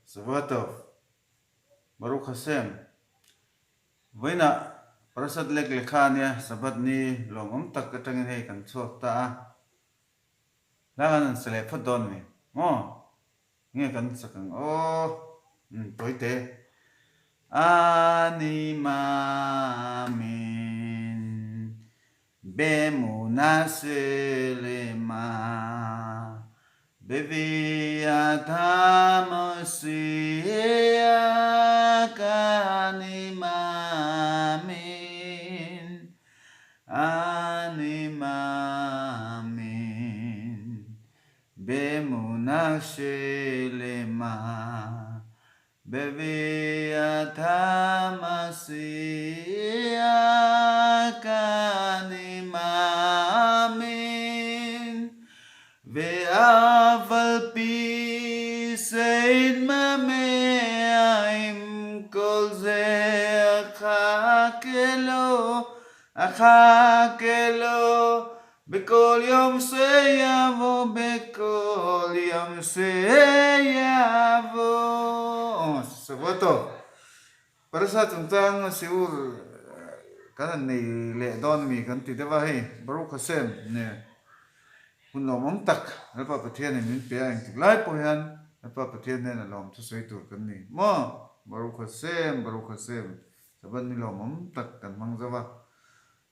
Savatov, Baruch Hashem. Với nạ, Parashat LEKHA nha, Sabat ni lòng ống tắc cái trang này cần chuộc ta. Langan sẽ lệ phát đòn này. Nghe cần sẽ cần tối tế. Anima min Bemuna selema Beviatam Siak Anima min Anima min Bemuna selema Beviatam Siak Anima min Ve'aval pi sein mame'aim kol ze achakelo b'kol yom seyavo b'kol yom seyavo. Sabato Parashat tentang siur kan ni le don mi kan ti dewa he Baruch Hashem ne kun lom om tak alpa pathian ne min pe ang tik lai po han alpa pathian ne lom thu sei tur kan ni mo Baruch Hashem saban ni lom om tak kan mang zawa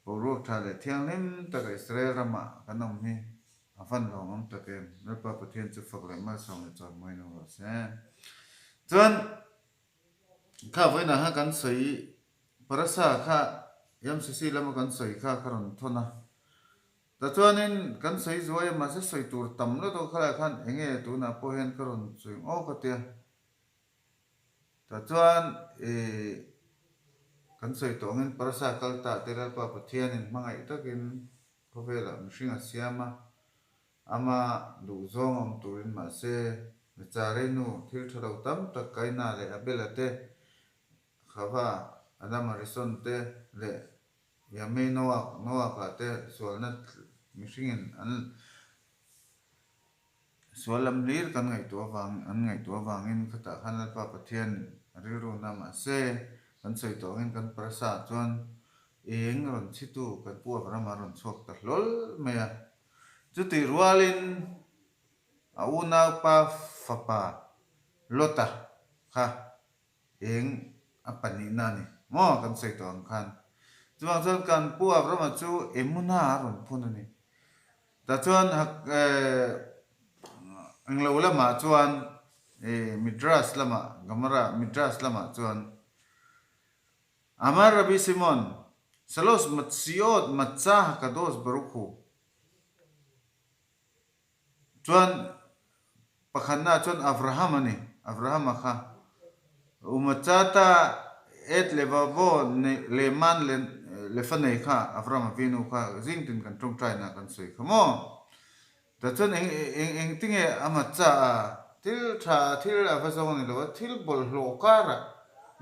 Baruch tha le thiang lim tak Israel rama kan om hi afan lom om tak em alpa pathian chu fak le ma song chon moi no se chuan kha với na ha kan sei parasa kha yam sisi lama kan sei kha karon thona ta chuanin kan sei zuai ma se sei tur tam lo to khala khan enge tu na po hen karon chui ka tia ta chuan kan sei to ngen parasa kal ta teral pa pathianin mangai takin ko vela mishing asiama ama du zong om turin ma se charenu thil thalo tam tak kaina le abelate khava adam arison te le yame noa ka te solnat mishingin an solam lir kan ngai to wangin khata khanal pa pathian riru na ma se kan sei to ngin kan prasa chuan eng ron chitu kan pu rama ron chok ta lol meya chuti rualin auna pa fapa lota kha eng apani nani mo kan sei to khan chuan chuan kan puak rama chu emuna ron phunani ta chuan anglo lama chuan midras lama gamara midras lama chuan amar Rabbi Simon salos matsiot matsa kados baruchu chuan pakhanna chuan Abraham kha umatsata et levavo leman lefanei kha Avraham Avinu kha zingtin kan trong trai na kan soi khamo ta chuan eng tinge amatsa til avasong ni lo til bol hlokara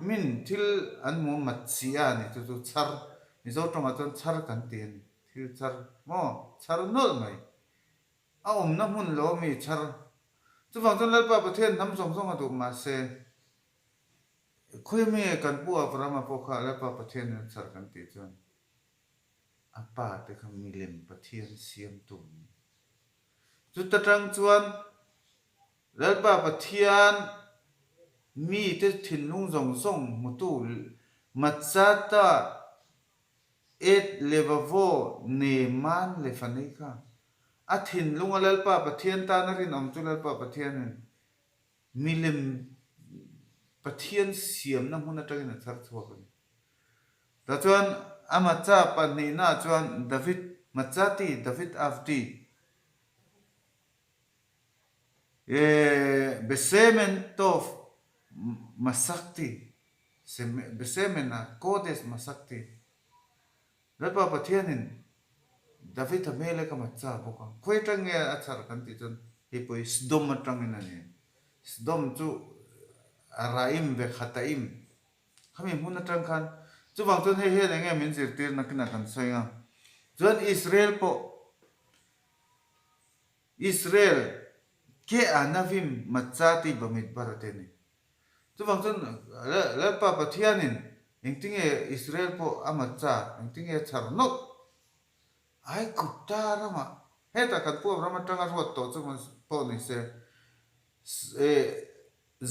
min til anmu matsia ni tu char ni zo tong chuan char kan tin til char mo char nol mai a na mun lo mi char chu wang chuan lalpa pathian nam song atu ma se khoi me kan pu Avraham po kha la pa pathian char kan ti chuan apa te kham milem pathian siam tum chu ta tang chuan lalpa pathian mi te thin lung zong song mutu matsata et levavo ne man le fanei kha a thin lung lalpa pathian ta na rin om chu lalpa pathian milem pathian siam na huna tagin thar chuak ni ta chuan amacha pani na chuan David machati David afti besemen tov masakti besemen na kodes masakti lalpa pathianin David amele ka macha boka khoi tang nge achar kan ti chun hipoi sdom atang ina ni sdom chu araim ve khataim khami mun atang khan chu wang chun he nge min zir tir na kina kan soinga chuan Israel ke anavim machati bamit barateni chu wang chun le pa pathianin engtinge Israel po amacha engtinge charnok ai kutta rama heta kan pu rama tanga ruat to chu po ni se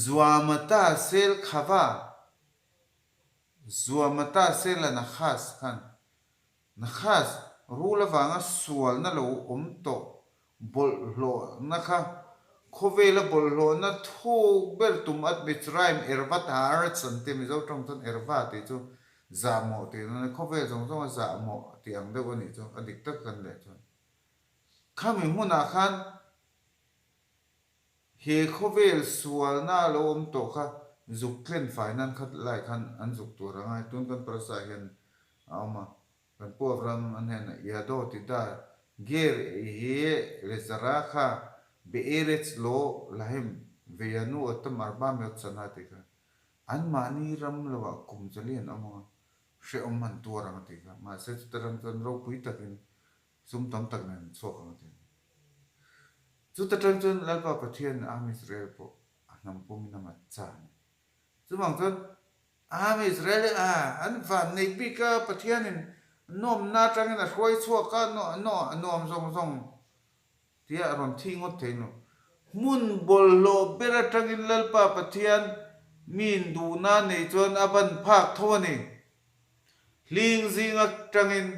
zuamata sel khava zuamata sel na khas kan na khas rula wanga sual na lo to bol lo na kha khovela bol lo na thu ber tum at mitraim ervat har chan te mi zo tong ton erva te chu zamo te na khovel jong jong zamo ti ang de ni chu adik tak kan le chu khami huna khan he khovel sual na lo to kha zuk klen finan khat lai khan an zuk tu rangai tun kan prasa hian ama kan po ram an hen ya do ti da ger he rezara kha be erets lo lahim veyanu atam arba me chana te ka an mani ram lawa kum chalian ama she om man tu rang te ka ma se taram tan ro pui takin sum tam tak nan so ka te chu taram chun lalpa pathian am Israel po anam pum na ma chan chu mang chun am Israel an van nei bi ka pathianin nom na tangin a hroi chua ka nom zong tia ron thingot theino mun bollo bera tangin lalpa pathian min du na nei chon aban phak thoni ling zinga tangin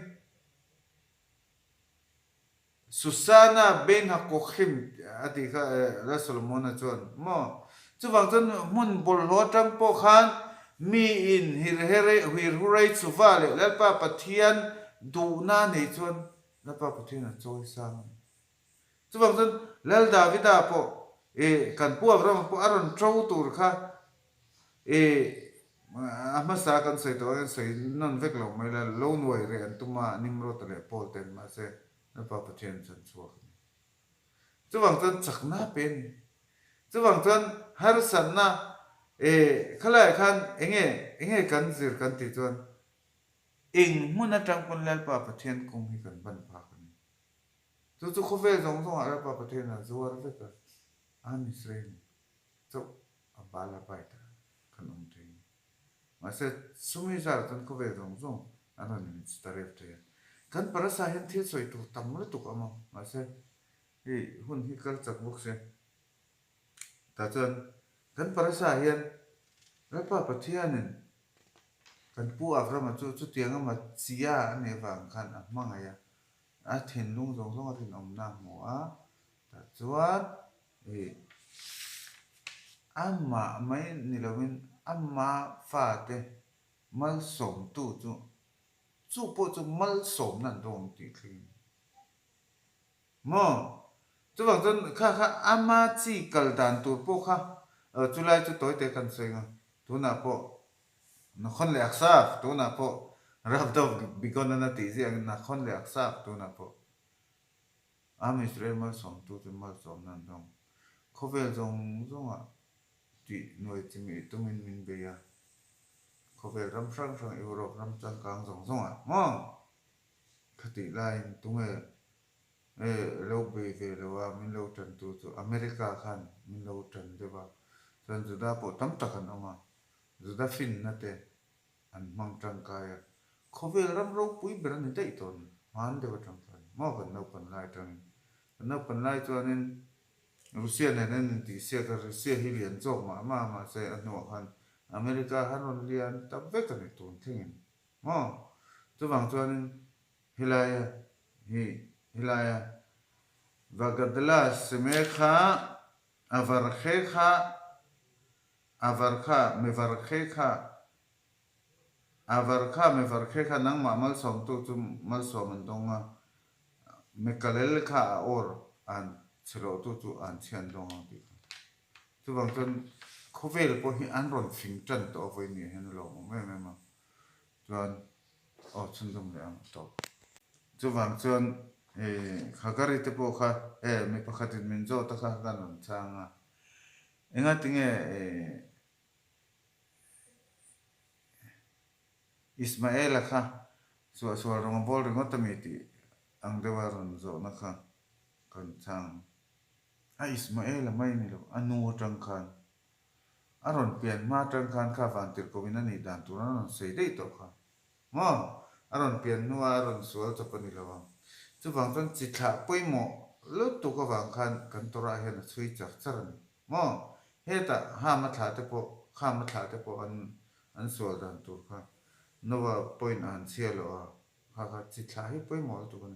Susana ben hakokhim ati kha la Solomon chon mo chuwang chon mun bollo tang po khan mi in hir hurai chuwale lalpa pathian du na nei chon lalpa pathian choi sang chuwang chon lal davida po kan pu avram po aron trou tur kha ama sa kan sei to an sei non vek lo mai la lo nuai re an tuma nimrot le pol ten ma se lalpa pathian chan chuak chuwang chon chakna pen chuwang chon har san na khalai khan enge kan zir kan ti chon eng muna tang kon lalpa pathian kong hi kan ban pha kan chu khove jong jong ara pa pathian na zuar ve ka an Israel chu abala paita kan te ma se sumi jar tan khove jong jong anan ni staref te kan parasa hen thil soi tu tam le tu ama ma se hun hi kal chak buk se ta chon kan parasa hian lalpa pathianin kan pu avram chu tianga ma chia ane wang khan a mangaya a then lung jong jong a rin om na mo a ta chuan amma mai nilawin amma fa te mal som tu chu po chu mal som nan dong ti thli mo chuwang chon kha amma chi kal dan tur po kha chulai chu toy te kan senga tuna po na khon le aksap tuna po rab do bikon na ti zi na khon le aksap tuna po am Israel mal som tu mal som nan dong khovel jong jong a ti noi ti mi tumin min be ya khovel ram sang sang Europe ram chang kang jong jong a mo khati lai tunge lo be ve lo wa min lo tan tu America khan min lo tan de ba chan juda po tam takan ama juda fin na te an mang tang kaya khovel ram ro pui ber ni dei ton man de ba tang kan mo kan no pan lai tang no pan lai chuanin Russia ne nen ti sia ka Russia hi lian chok ma se an no khan America han on lian ta ve ka ni ton thing mo chu wang chuanin hilaya vagadla semekha avarkhecha avarkha mevarkhecha nang ma mal som tu chu mal som an donga mekalel kha or an chelo tu chu an chian donga ti chu wang chon khovel po hi an ron fing tan to voi ni hen lo me ma chuan chun dum le am to chu wang chuan khagari te po kha me pakhatin min zo ta kha kan on changa enga tinge Ismael kha so rong bol ring ta mi ti ang dewa ron zo na kha kan chang a Ismael mai ni lo anu tang khan อารมณ์เปลี่ยนมาจังคันข้าฟันติดโควิดนั่นนี่ด่านตัวนั้นเสียได้ตัวค่ะมั้งอารมณ์เปลี่ยนนัวอารมณ์สวยจะเป็นอีกแล้วจะฟังจนจิตขาปุยหมอลุตัวก็ฟังคันกันตัวอะไรเห็นช่วยจักจรันมั้งเฮ้แต่ห้ามมาถ่ายแต่พอห้ามมาถ่ายแต่พออันสวยด่านตัวค่ะนัวปุยนันเสียแล้วค่ะจิตขาให้ปุยหมอตัวกัน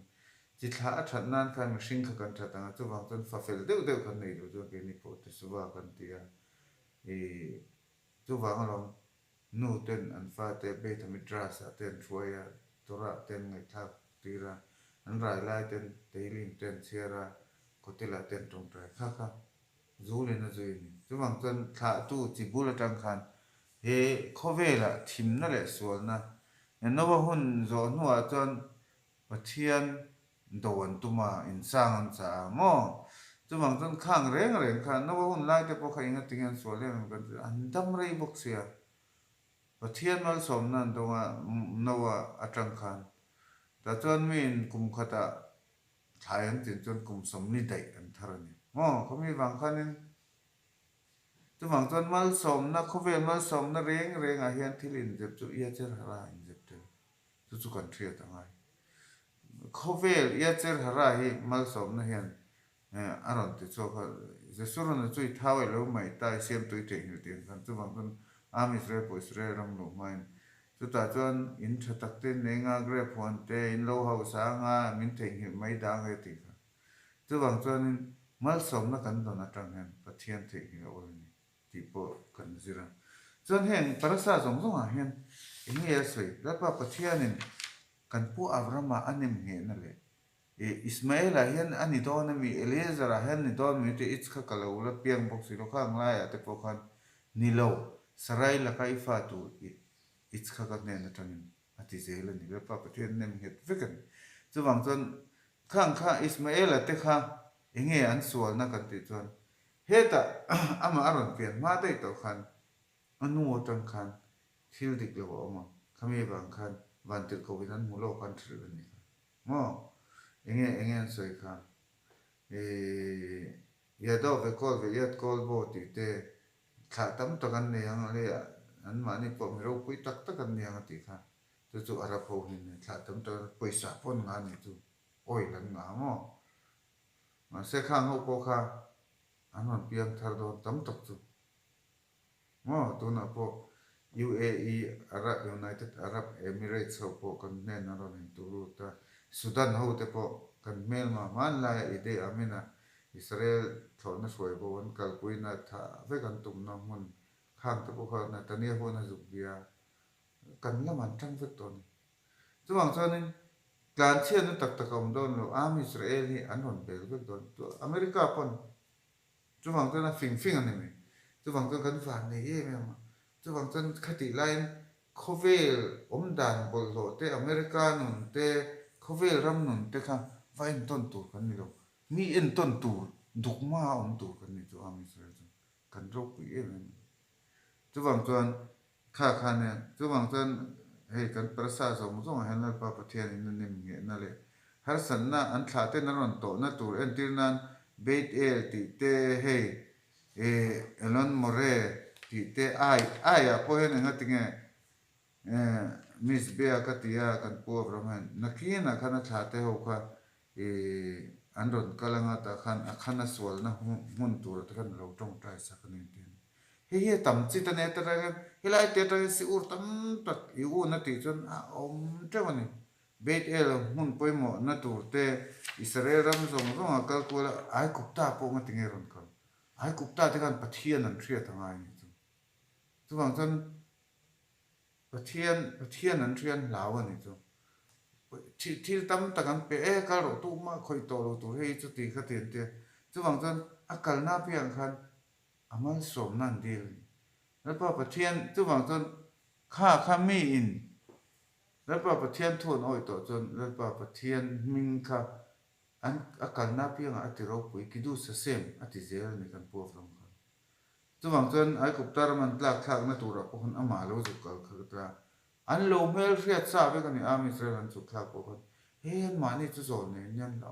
จิตขาฉันนั้นคันมันชิงกันฉันต่างจะฟังจนฟ้าเฟลเดี๋ยวกันนี่ดูจะเป็นนิพติสุวากันที่จุดว่าเรานูเต็นอันฟ้าเตเบทมิตราสเต็นช่วยตัวละเต็นไงทักตีระอันรายไล่เต็นเตลิมเต็นเชียระก็ติละเต็นตรงใจค่ะจูเลยนะจูนี่จุดว่าจนถ้าตู้จิบุลจังคันเขาเวละทิมนั่นแหละส่วนนะยันนว่าหุ่นโจนหัวจนปะเทียนโดนตุมาอินสร้างอันสามอ จุดบางต้นข้างเร่งค่ะนับว่าหุ่นไล่แต่พอใครงั้นถึงงั้นสวยเลยมันก็อันดับไรบุกเสียประเทศมันสมนั่นตรงนับว่าอัตรังคันแต่จนมีกุมขตาทายอันจนกุมสมนิได้อันทารันนี่เขามีบางคันนึงจุดบางต้นมันสมนะเขาเวรมันสมนะเร่งอาเฮียนที่ลินเจ็บจุดเอียเจอหราอินเจ็บเจอจุดกันเทียตั้งไงเขาเวรเอียเจอหราฮิมันสมนะเฮียนอารมณ์ที่ชอบจะสุรนะช่วยท้าวเราไม่ตายเสียมตัวเองอยู่ดีกันจุดบางคนอามิสเรปอิสเรลรำหนุ่มไม่จุดตาจวนอินทัตักเตนเนงาเกรพวันเตอินโลหาวสางามินเทงหิไม่ดังเหติกันจุดบางจวนมัลสมนักกันโดนอัตรังเห็นปะเทียนเทงหิโอนี่ที่ปอกันจิระจวนเห็นปราสาทสงเห็นอินเฮียสวยแล้วปะปะเทียนินกันผู้อับรามาอันนิมเห็นนั่นแหละอิสมาเอลอาเห็นอันนี้ตอนมีเอเลซาร์เห็นนี่ตอนมีที่อิสขากะลาวละเพียงบอกสิโลข้างไล่แต่พวกเขานิโลสไรละไคฟ้าตูอิสขากะเนี่ยนะจังอธิเจริญนี่แล้วป้าประเทศเนี่ยมีเหตุฟิกันจะหวังจนข้างอิสมาเอลแต่ข้าเองอันส่วนนักกันติดจนเหตุอามาอารมณ์เปลี่ยนมาได้ต่อคันอนุโมทันคันทิลดิกเลวออกมาขมีบางคันวันติดโควิดนั้นมูโลกันถือกันนี่มั้งingen soi kan ya do ve kol ve yat kol bo ti te kha tam to kan ne ang le an ma ni po mi ro pui tak tak kan ne ang ti kha chu ara pho ni ne kha tam to paisa pon nga ni chu oi lan nga mo ma se khang ho po kha anon piang thar do tam tak chu mo tu na po UAE Arab United Arab Emirates ho po kan ne na ro ni tu ru ta Sudan ho te po kan mel ma man la ide amina Israel thona soi bo wan kal puina tha ve kan tum na mun khang te po kha na tania ho na zuk bia kan la man tang ve ton chuang chuanin kan chian na tak tak om don lo am Israel hi an hon bel ve don to America pon chuang chuan na fing an ni chuang chuan kan fan nei e me ma chuang chuan khati line khovel om dan bol lo te America nun teเขาเวรำนุนแต่ค่ะว่าอินต้นตูกันนี่เรามีอินต้นตูดุกมาอมตูกันนี่ตัวอามิสเรจกันรบปีเองจุบังจวนข้าเนี่ยจุบังจวนเฮ้กันประสาสมุทรเห็นแล้วป้าประเทศนี้นั่นเงี้ยนั่นเลยฮาร์สันน่ะอันขาเต้นนั่นโตนั่นตูเอ็นตินันเบทเอลติเตเฮเอลอนโมเรติเตไออะพอเห็นงั้นติงมิสเบียกัตยากันพัวประมาณนักขี้นักขันชาเตหกว่าอันรอนกำลังตะขันสวลนะหุ่นตัวตะขันเราต้องใจสักนิดเดียวเฮ้ยตั้มจิตเนตระกันเฮ้ยไล่เตระสิอุตั้มตักอยู่นั่นที่จนอมเจ้านี่เบทเอลหุ่นป่วยหมดนั่นตัวเตอิสราเอลรำส่งกัลกูละไอ้กุปตาพวกมันติงเอรันกันไอ้กุปตาที่กันปัทเทียนันเทียทั้งไงนี่จุดบางจนประเทศนั้นเทียนลาวนี่จ้ะที่ตั้มตะกันเปกาโรตุมาคอยโตโรตุให้จุดที่เขาเตียนเตียจุดบางจันอากาศน่าเพียงคันอามันสมนั่นดีเลยแล้วพอประเทศจุดบางจันข้ามีอินแล้วพอประเทศทุนอ้อยต่อจนแล้วพอประเทศมิงค่ะอันอากาศน่าเพียงอัติเราปุยกิดูเสียมอัติเจริญในการปวดลงจุดบางจนไอ้กุบตามันหลักทางนั่นตัวเราพวกคนอามาโลจุกเขาคือตาอันโลเมลเรียดทราบไปกันนี่อามิสเรลันจุกทักพวกคนเฮ้ยมานี่จะสอนเนี่ยยันเรา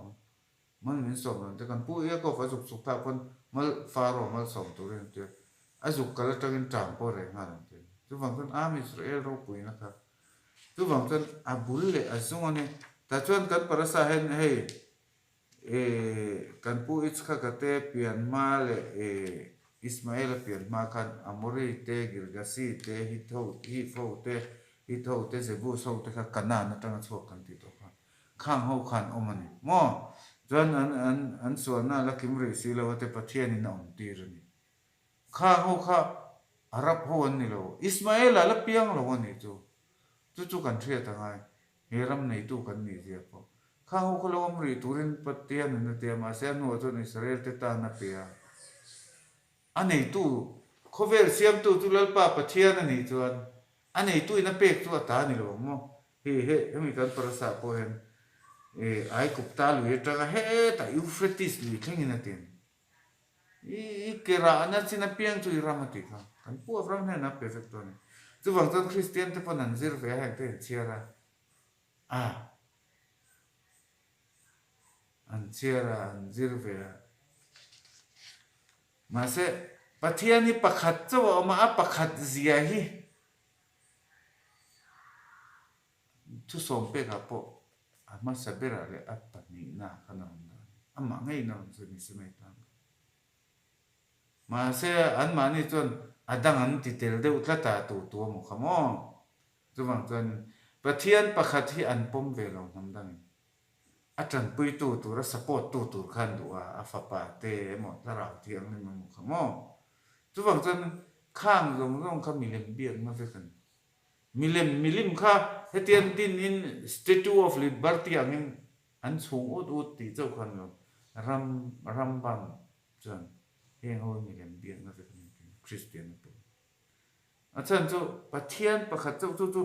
มันเหมือนสอนแต่กันผู้เอ๋ก็ฟ้าจุกทักคนมันฟาโรมันสอนตัวเรื่องเดียว azuk kala tagin tram po re ngalan te tu wang ton Israel ro pui na ka tu wang ton abulle azungone ta chuan kan parasa hen hei kan pu ichkha kate pian ma le Ismail pian ma khan amori te girgasi te hi tho te zebu so te kha kana na tang chok kan ti to kha khang ho khan omani mo chuan an sualna la kimri si lo te pathian in om ti rani kha ho kha arab ho an ni lo Ismail la piang lo ani chu kan thria ta ngai he ram nei tu kan ni zia po kha ho ko lo amri turin pathian na te ma se no chu ni Israel te ta na pia anei tu khover siam tu lal pa pathian ani chuan anei tu ina pek chu ta ni lo mo he mi kan parasa po hen ai kupta lu eta he ta Euphrates li thengina ten I kera ana china piang chu iramati kha kan pu avram ne na perfecto ni chu wang ton Christian te pon an zir ve ha te chiara an chiara an zir ve ma se pathiani pakhat chu ma a pakhat zia hi thu som pe ka po ama sabera le apani na kana ama ngai na chu ni se mai ta ma se an mani chon adang an ti tel de utlata tu mo khamo chuwang chon pathian pakhat hi an pom ve lo nam dang atan pui tu ra support tu khan du a fa pa te mo tara thiang ni mo khamo chuwang chon khang rong kha mi lem biak ma ve kan milim kha hetian din in statue of liberty angin an chung ut ti chau khan lo ram bam chon heng ho mi lem biak na ve Christian pe achan chu pathian pakhat chu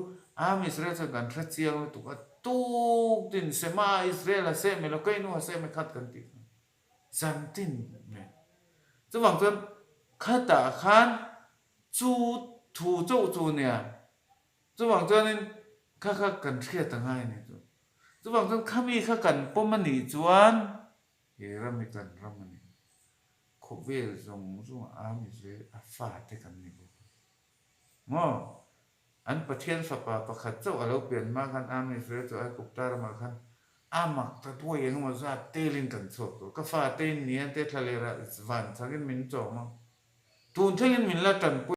Israel cha gan thra chiang tu ka tu tin sema Israel a se me lo kai nu a se me khat kan ti zan tin me chu wang chon khata khan chu thu chu ne chu wang chon in kha kan thria ta ngai ne chu wang chon khami kha kan pomani chuan he rami kan ramani khovel zong Israel a fa te kan ni mo an pathian fa pakhat chau alo pian ma khan Israel chu ai kuptar ma khan amak ta tuai eng ma za telin kan chok ka fa te ni an te thalera van changin min chaw ma tun thengin min la tan